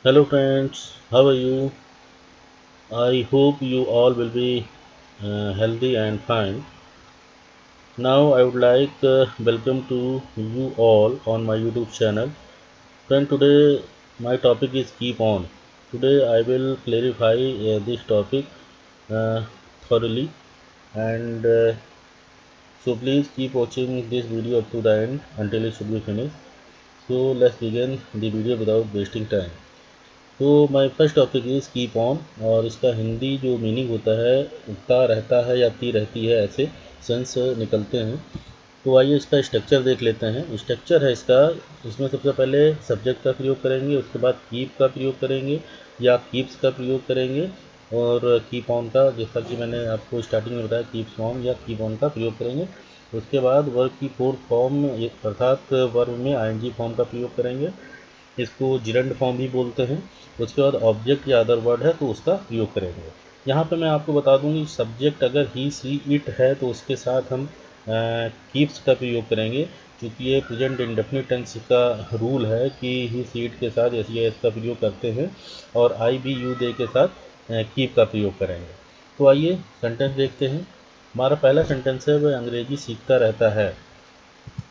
Hello friends, how are you? I hope you all will be healthy and fine. Now I would like welcome to you all on my YouTube channel. Friend, today my topic is keep on. Today I will clarify this topic uh, thoroughly and so please keep watching this video up to the end until it should be finished. So let's begin the video without wasting time. तो my first topic is keep on और इसका हिंदी जो meaning होता है उगता रहता है या ती रहती है, ऐसे सेंस निकलते हैं। तो आइए इसका स्ट्रक्चर देख लेते हैं। स्ट्रक्चर है इसका, इसमें सबसे पहले सब्जेक्ट का प्रयोग करेंगे, उसके बाद कीप का प्रयोग करेंगे या कीप्स का प्रयोग करेंगे और कीप ऑन का, जैसा कि मैंने आपको स्टार्टिंग में बताया, कीप्स ऑन या कीप ऑन का प्रयोग करेंगे। उसके बाद वर्ब की फोर्थ फॉर्म अर्थात वर्ब में आईएनजी फॉर्म का प्रयोग करेंगे, इसको जिरंड फॉर्म भी बोलते हैं। उसके बाद ऑब्जेक्ट या अदर वर्ड है तो उसका प्रयोग करेंगे। यहाँ पे मैं आपको बता दूँ कि सब्जेक्ट अगर ही सी इट है तो उसके साथ हम कीप्स का प्रयोग करेंगे, क्योंकि ये प्रेजेंट इंडेफिनिट टेंस का रूल है कि ही सी इट के साथ एस या एस का प्रयोग करते हैं और आई बी यू दे के साथ कीप का प्रयोग करेंगे। तो आइए सेंटेंस देखते हैं। हमारा पहला सेंटेंस है वह अंग्रेजी सीखता रहता है।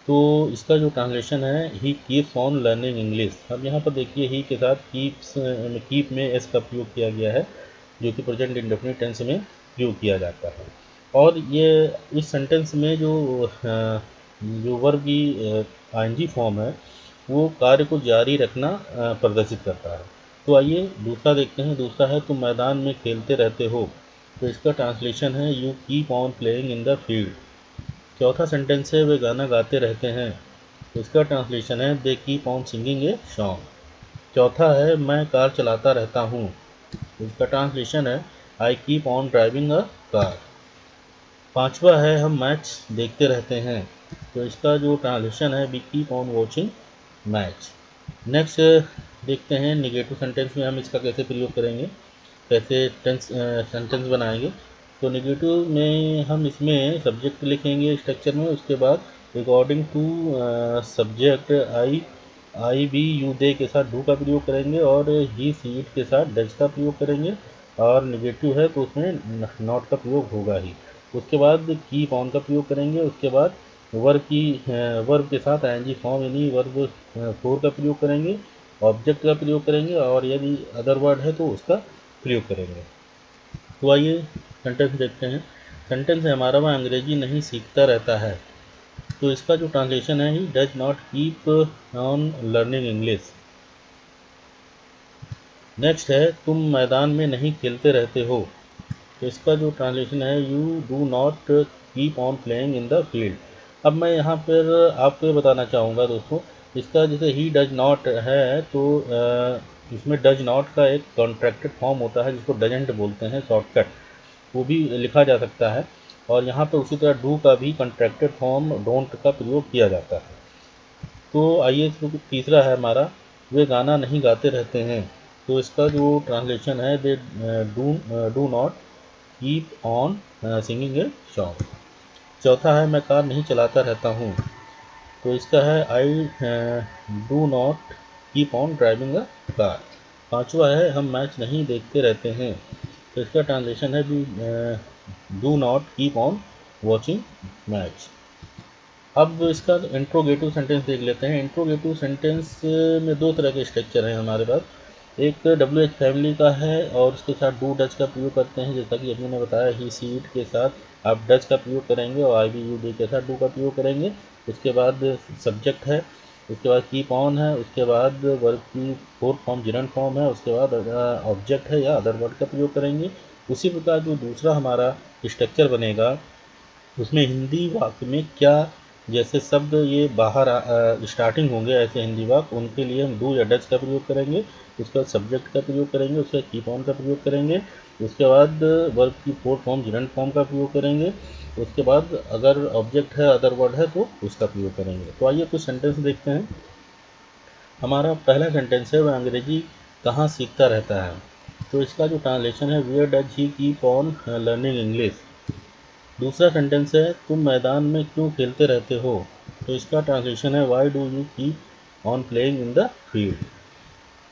तो इसका जो ट्रांसलेशन है, he keeps on learning English. अब यहाँ पर देखिए ही के साथ कीप में एस का प्रयोग किया गया है, जो कि प्रेजेंट इंडेफिनिट टेंस में प्रयोग किया जाता है। और ये इस सेंटेंस में जो वर्ब की आईएनजी फॉर्म है वो कार्य को जारी रखना प्रदर्शित करता है। तो आइए दूसरा देखते हैं। दूसरा है तुम मैदान में खेलते रहते हो। तो इसका ट्रांसलेशन है you keep on playing in the field. चौथा सेंटेंस है वे गाना गाते रहते हैं। इसका ट्रांसलेशन है they keep on singing a song. चौथा है मैं कार चलाता रहता हूँ। इसका ट्रांसलेशन है I keep on driving a car. पांचवा है हम मैच देखते रहते हैं। तो इसका जो ट्रांसलेशन है we keep on watching match. Next देखते हैं निगेटिव सेंटेंस में हम इसका कैसे प्रयोग करेंगे, कैसे सेंटेंस बनाएंगे। तो निगेटिव में हम इसमें सब्जेक्ट लिखेंगे स्ट्रक्चर में, उसके बाद according to subject I we you they के साथ डू का प्रयोग करेंगे और ही सी इट के साथ डज का प्रयोग करेंगे। और निगेटिव है तो उसमें नॉट का प्रयोग होगा ही। उसके बाद कीप ऑन का प्रयोग करेंगे। उसके बाद वर्ब के साथ आईएनजी फॉर्म यानी वर्ब फोर का प्रयोग करेंगे, ऑब्जेक्ट का प्रयोग करेंगे और यदि अदर वर्ड है तो उसका प्रयोग करेंगे। तो आइए सेंटेंस देखते हैं। सेंटेंस है हमारा वह अंग्रेजी नहीं सीखता रहता है। तो इसका जो ट्रांसलेशन है he does not keep on learning English. Next है तुम मैदान में नहीं खेलते रहते हो। तो इसका जो ट्रांसलेशन है you do not keep on playing in the field. अब मैं यहाँ पर आपको ये बताना चाहूँगा दोस्तों, इसका जैसे ही डज नॉट है तो इसमें डज नॉट का एक कॉन्ट्रैक्टेड फॉर्म होता है जिसको डजेंट बोलते हैं शॉर्टकट, वो भी लिखा जा सकता है। और यहाँ पे उसी तरह डू का भी कॉन्ट्रैक्टेड फॉर्म डोंट का प्रयोग किया जाता है। तो आइए इसमें तीसरा है हमारा वे गाना नहीं गाते रहते हैं। तो इसका जो ट्रांसलेशन है they do not keep on singing a song. चौथा है मैं कार नहीं चलाता रहता हूँ। तो इसका है I do not keep on driving a car. पांचवा है हम मैच नहीं देखते रहते हैं। तो इसका ट्रांसलेशन है do not keep on watching match. अब इसका इंट्रोगेटिव सेंटेंस देख लेते हैं। इंट्रोगेटिव सेंटेंस में दो तरह के स्ट्रक्चर हैं हमारे पास। एक डब्ल्यू एच फैमिली का है और उसके साथ डू डच का प्रयोग करते हैं, जैसा कि अभी मैंने बताया ही सी इट के साथ आप डच का प्रयोग करेंगे और आई बी यू डी के साथ डू का प्रयोग करेंगे। उसके बाद सब्जेक्ट है, उसके बाद कीप ऑन है, उसके बाद वर्ब की फोर्थ फॉर्म जिरंड फॉर्म है, उसके बाद ऑब्जेक्ट है या अदर वर्ड का प्रयोग करेंगे। उसी प्रकार जो दूसरा हमारा स्ट्रक्चर बनेगा उसमें हिंदी वाक्य में क्या जैसे शब्द ये बाहर स्टार्टिंग होंगे ऐसे हिंदी वाक्य, उनके लिए हम डू या डच का प्रयोग करेंगे। उसके बाद सब्जेक्ट का प्रयोग करेंगे, उसके बाद कीप ऑन का प्रयोग करेंगे, उसके बाद वर्ब की फोर्थ फॉर्म जिरंड फॉर्म का प्रयोग करेंगे, उसके बाद अगर ऑब्जेक्ट है अदर वर्ड है तो उसका प्रयोग करेंगे। तो आइए कुछ सेंटेंस देखते हैं। हमारा पहला सेंटेंस है वह अंग्रेजी कहाँ सीखता रहता है। तो इसका जो ट्रांसलेशन है where does he keep on learning English. दूसरा सेंटेंस है तुम मैदान में क्यों खेलते रहते हो। तो इसका ट्रांसलेशन है why do you keep on playing in the field.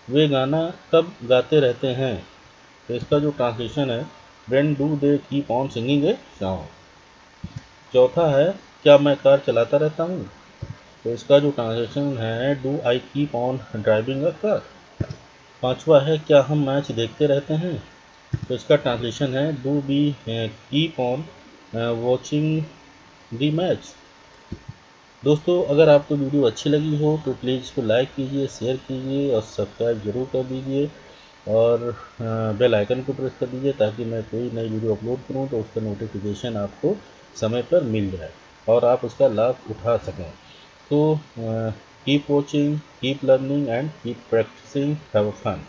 वे गाना कब गाते रहते हैं? तो इसका जो ट्रांसलेशन है, when do they keep on singing a song. चौथा है, क्या मैं कार चलाता रहता हूँ? तो इसका जो ट्रांसलेशन है, do I keep on driving a car. पांचवा है, क्या हम मैच देखते रहते हैं? तो इसका ट्रांसलेशन है, do be keep on watching the match. दोस्तों, अगर आपको वीडियो अच्छी लगी हो तो प्लीज़ इसको लाइक कीजिए, शेयर कीजिए और सब्सक्राइब ज़रूर कर दीजिए और बेल आइकन को प्रेस कर दीजिए ताकि मैं कोई नई वीडियो अपलोड करूं तो उसका नोटिफिकेशन आपको समय पर मिल जाए और आप उसका लाभ उठा सकें। तो keep watching, keep learning and keep practising, have fun.